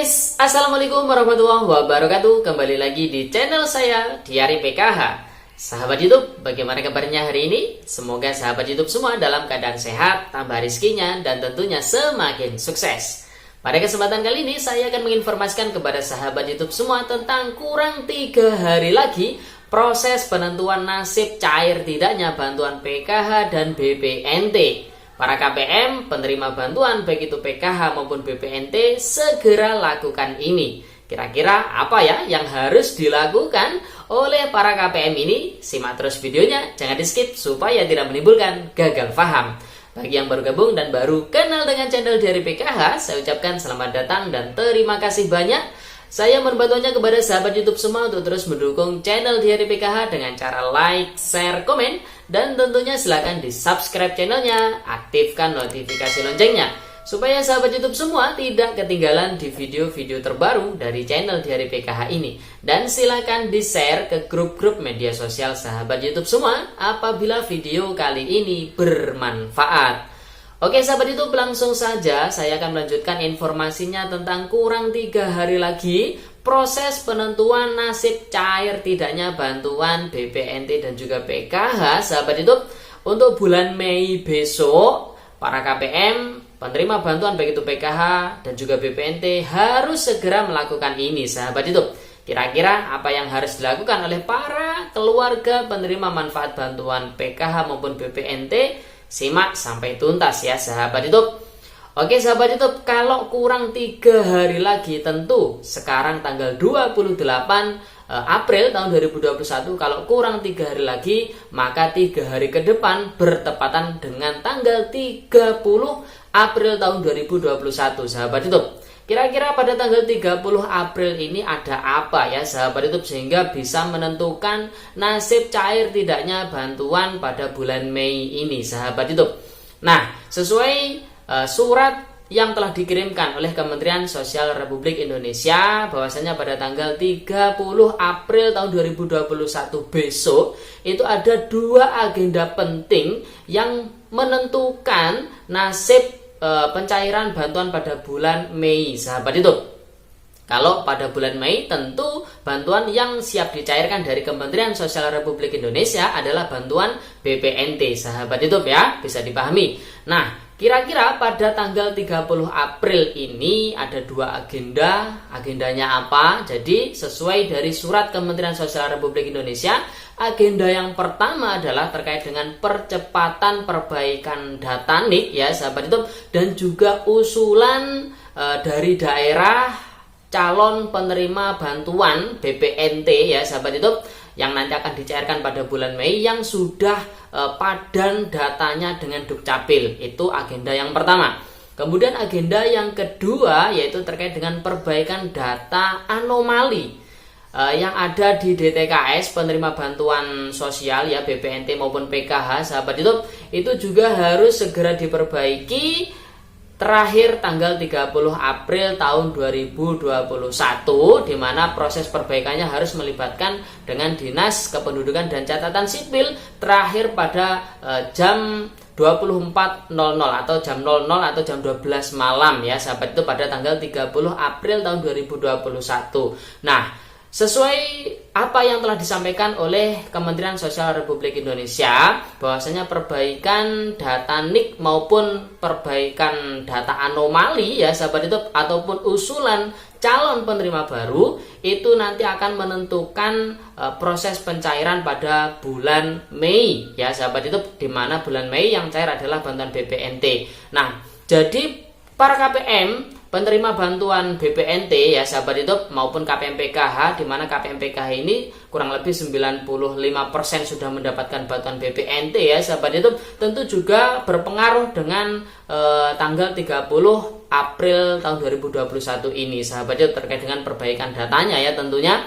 guys, Assalamualaikum warahmatullahi wabarakatuh. Kembali lagi di channel saya, Diari PKH. Sahabat YouTube, bagaimana kabarnya hari ini? Semoga sahabat YouTube semua dalam keadaan sehat, tambah rezekinya, dan tentunya semakin sukses. Pada kesempatan kali ini, saya akan menginformasikan kepada sahabat YouTube semua tentang kurang 3 hari lagi proses penentuan nasib cair tidaknya bantuan PKH dan BPNT. Para KPM, penerima bantuan baik itu PKH maupun BPNT, segera lakukan ini. Kira-kira apa ya yang harus dilakukan oleh para KPM ini? Simak terus videonya, jangan di skip supaya tidak menimbulkan gagal paham. Bagi yang baru gabung dan baru kenal dengan channel dari PKH, saya ucapkan selamat datang dan terima kasih banyak. Saya membantunya kepada sahabat YouTube semua untuk terus mendukung channel Diari PKH dengan cara like, share, komen, dan tentunya silahkan di subscribe channelnya, aktifkan notifikasi loncengnya, supaya sahabat YouTube semua tidak ketinggalan di video-video terbaru dari channel Diari PKH ini. Dan silahkan di share ke grup-grup media sosial sahabat YouTube semua apabila video kali ini bermanfaat. Oke sahabat YouTube, langsung saja saya akan melanjutkan informasinya tentang kurang 3 hari lagi proses penentuan nasib cair tidaknya bantuan BPNT dan juga PKH. Sahabat YouTube, untuk bulan Mei besok, para KPM, penerima bantuan baik itu PKH dan juga BPNT harus segera melakukan ini sahabat YouTube. Kira-kira apa yang harus dilakukan oleh para keluarga penerima manfaat bantuan PKH maupun BPNT? Simak sampai tuntas ya sahabat YouTube. Oke sahabat YouTube, kalau kurang 3 hari lagi, tentu sekarang tanggal 28 April tahun 2021, kalau kurang 3 hari lagi, maka 3 hari ke depan bertepatan dengan tanggal 30 April tahun 2021 sahabat YouTube. Kira-kira pada tanggal 30 April ini ada apa ya sahabat YouTube sehingga bisa menentukan nasib cair tidaknya bantuan pada bulan Mei ini sahabat YouTube. Nah, sesuai surat yang telah dikirimkan oleh Kementerian Sosial Republik Indonesia bahwasanya pada tanggal 30 April tahun 2021 besok itu ada 2 agenda penting yang menentukan nasib pencairan bantuan pada bulan Mei sahabat YouTube. Kalau pada bulan Mei tentu bantuan yang siap dicairkan dari Kementerian Sosial Republik Indonesia adalah bantuan BPNT sahabat YouTube ya, bisa dipahami. Nah, kira-kira pada tanggal 30 April ini ada 2 agenda. Agendanya apa? Jadi sesuai dari surat Kementerian Sosial Republik Indonesia, agenda yang pertama adalah terkait dengan percepatan perbaikan data NIK ya sahabat YouTube, dan juga usulan dari daerah calon penerima bantuan BPNT ya sahabat YouTube yang nanti akan dicairkan pada bulan Mei yang sudah padan datanya dengan Dukcapil. Itu agenda yang pertama. Kemudian agenda yang kedua yaitu terkait dengan perbaikan data anomali yang ada di DTKS penerima bantuan sosial ya BPNT maupun PKH sahabat YouTube, itu juga harus segera diperbaiki terakhir tanggal 30 April tahun 2021, di mana proses perbaikannya harus melibatkan dengan Dinas Kependudukan dan Catatan Sipil terakhir pada jam 24.00 atau jam 00 atau jam 12 malam ya sahabat itu pada tanggal 30 April tahun 2021. Nah, sesuai apa yang telah disampaikan oleh Kementerian Sosial Republik Indonesia bahwasanya perbaikan data NIK maupun perbaikan data anomali ya sahabat itu ataupun usulan calon penerima baru itu nanti akan menentukan proses pencairan pada bulan Mei ya sahabat itu, di mana bulan Mei yang cair adalah bantuan BPNT. Nah, jadi para KPM penerima bantuan BPNT ya sahabat YouTube maupun KPM PKH, di mana KPM PKH ini kurang lebih 95% sudah mendapatkan bantuan BPNT ya sahabat YouTube, tentu juga berpengaruh dengan tanggal 30 April tahun 2021 ini sahabat YouTube terkait dengan perbaikan datanya ya tentunya,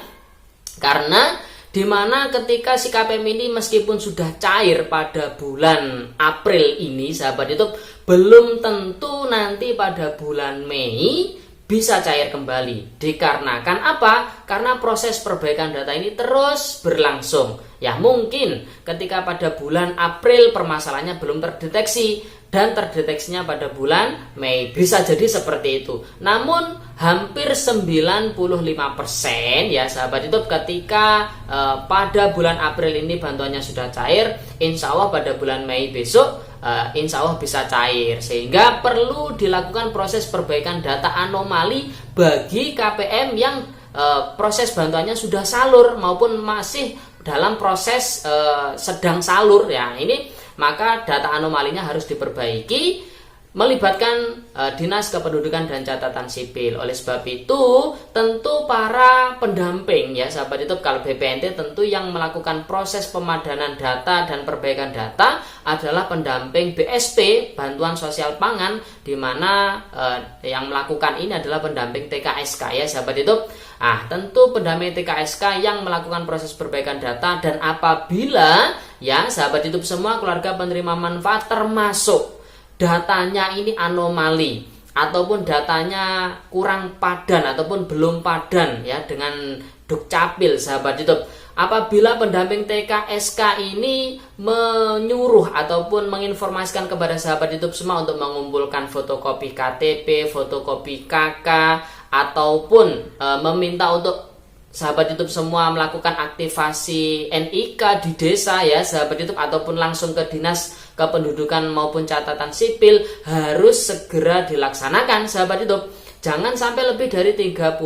karena dimana ketika si KPM ini meskipun sudah cair pada bulan April ini sahabat YouTube, belum tentu nanti pada bulan Mei bisa cair kembali. Dikarenakan apa? Karena proses perbaikan data ini terus berlangsung. Ya mungkin ketika pada bulan April permasalahannya belum terdeteksi dan terdeteksinya pada bulan Mei. Bisa jadi seperti itu. Namun hampir 95% ya sahabat YouTube, ketika pada bulan April ini bantuannya sudah cair, insya Allah pada bulan Mei besok insya Allah bisa cair. Sehingga perlu dilakukan proses perbaikan data anomali bagi KPM yang proses bantuannya sudah salur maupun masih dalam proses sedang salur ya. Ini maka data anomalinya harus diperbaiki, melibatkan Dinas Kependudukan dan Catatan Sipil. Oleh sebab itu, tentu para pendamping ya sahabat YouTube, kalau BPNT tentu yang melakukan proses pemadanan data dan perbaikan data adalah pendamping BSP, Bantuan Sosial Pangan, di mana yang melakukan ini adalah pendamping TKSK ya sahabat YouTube. Tentu pendamping TKSK yang melakukan proses perbaikan data, dan apabila ya sahabat YouTube semua, keluarga penerima manfaat termasuk datanya ini anomali ataupun datanya kurang padan ataupun belum padan ya dengan Dukcapil sahabat YouTube. Apabila pendamping TKSK ini menyuruh ataupun menginformasikan kepada sahabat YouTube semua untuk mengumpulkan fotokopi KTP, fotokopi KK, ataupun meminta untuk sahabat YouTube semua melakukan aktivasi NIK di desa ya sahabat YouTube, ataupun langsung ke Dinas Kependudukan maupun Catatan Sipil, harus segera dilaksanakan sahabat YouTube. Jangan sampai lebih dari 30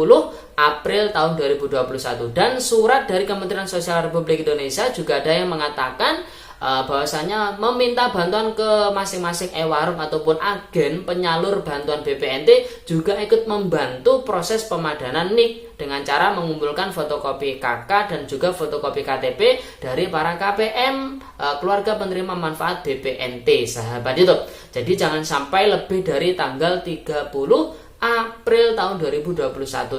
April tahun 2021. Dan surat dari Kementerian Sosial Republik Indonesia juga ada yang mengatakan bahwasanya meminta bantuan ke masing-masing e-warung ataupun agen penyalur bantuan BPNT juga ikut membantu proses pemadanan NIK dengan cara mengumpulkan fotokopi KK dan juga fotokopi KTP dari para KPM keluarga penerima manfaat BPNT sahabat YouTube. Jadi jangan sampai lebih dari tanggal 30 April tahun 2021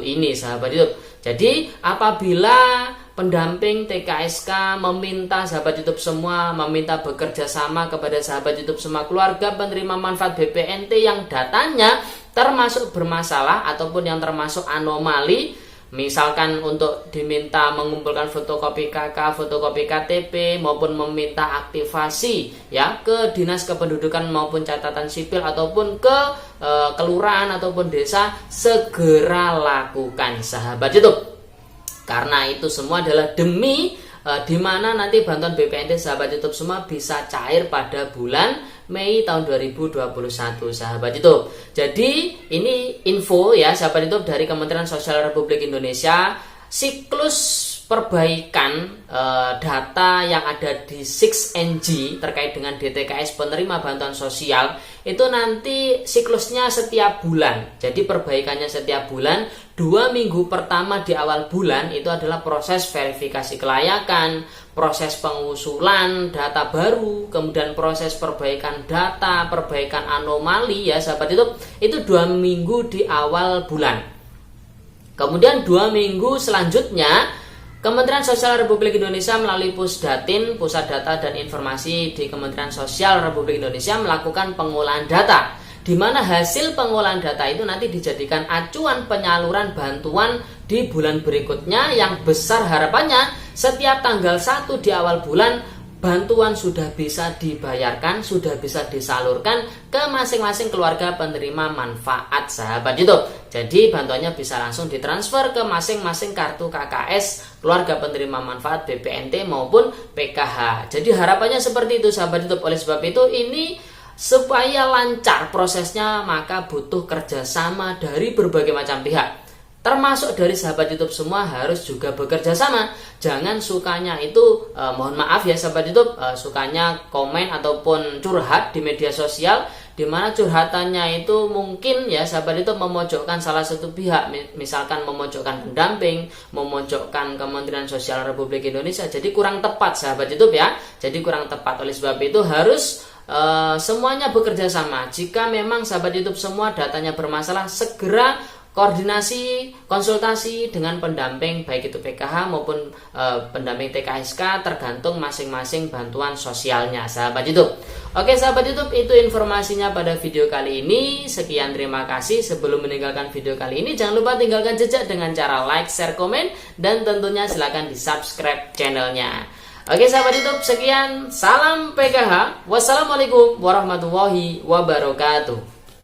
ini sahabat YouTube. Jadi apabila pendamping TKSK meminta sahabat YouTube semua, meminta bekerja sama kepada sahabat YouTube semua keluarga penerima manfaat BPNT yang datanya termasuk bermasalah ataupun yang termasuk anomali, misalkan untuk diminta mengumpulkan fotokopi KK, fotokopi KTP, maupun meminta aktivasi ya ke Dinas Kependudukan maupun Catatan Sipil ataupun ke kelurahan ataupun desa, segera lakukan sahabat YouTube. Karena itu semua adalah demi dimana nanti bantuan BPNT sahabat YouTube semua bisa cair pada bulan Mei tahun 2021 sahabat YouTube. Jadi ini info ya sahabat YouTube dari Kementerian Sosial Republik Indonesia. Siklus perbaikan data yang ada di 6NG terkait dengan DTKS penerima bantuan sosial itu nanti siklusnya setiap bulan. Jadi perbaikannya setiap bulan. 2 minggu pertama di awal bulan itu adalah proses verifikasi kelayakan, proses pengusulan data baru, kemudian proses perbaikan data, perbaikan anomali ya sahabat YouTube. Itu 2 minggu di awal bulan. Kemudian 2 minggu selanjutnya Kementerian Sosial Republik Indonesia melalui Pusdatin, Pusat Data dan Informasi di Kementerian Sosial Republik Indonesia melakukan pengolahan data, di mana hasil pengolahan data itu nanti dijadikan acuan penyaluran bantuan di bulan berikutnya, yang besar harapannya setiap tanggal 1 di awal bulan bantuan sudah bisa dibayarkan, sudah bisa disalurkan ke masing-masing keluarga penerima manfaat sahabat YouTube. Jadi bantuannya bisa langsung ditransfer ke masing-masing kartu KKS keluarga penerima manfaat BPNT maupun PKH. Jadi harapannya seperti itu sahabat YouTube. Oleh sebab itu ini supaya lancar prosesnya maka butuh kerjasama dari berbagai macam pihak. Termasuk dari sahabat YouTube semua harus juga bekerja sama. Jangan sukanya itu mohon maaf ya sahabat YouTube, sukanya komen ataupun curhat di media sosial, di mana curhatannya itu mungkin ya sahabat YouTube memojokkan salah satu pihak, misalkan memojokkan pendamping, memojokkan Kementerian Sosial Republik Indonesia. Jadi kurang tepat sahabat YouTube ya. Jadi kurang tepat. Oleh sebab itu harus semuanya bekerja sama. Jika memang sahabat YouTube semua datanya bermasalah, segera koordinasi, konsultasi dengan pendamping baik itu PKH maupun pendamping TKSK, tergantung masing-masing bantuan sosialnya sahabat YouTube. Oke sahabat YouTube, itu informasinya pada video kali ini. Sekian, terima kasih. Sebelum meninggalkan video kali ini, jangan lupa tinggalkan jejak dengan cara like, share, komen, dan tentunya silahkan di subscribe channelnya. Oke sahabat YouTube, sekian. Salam PKH. Wassalamualaikum warahmatullahi wabarakatuh.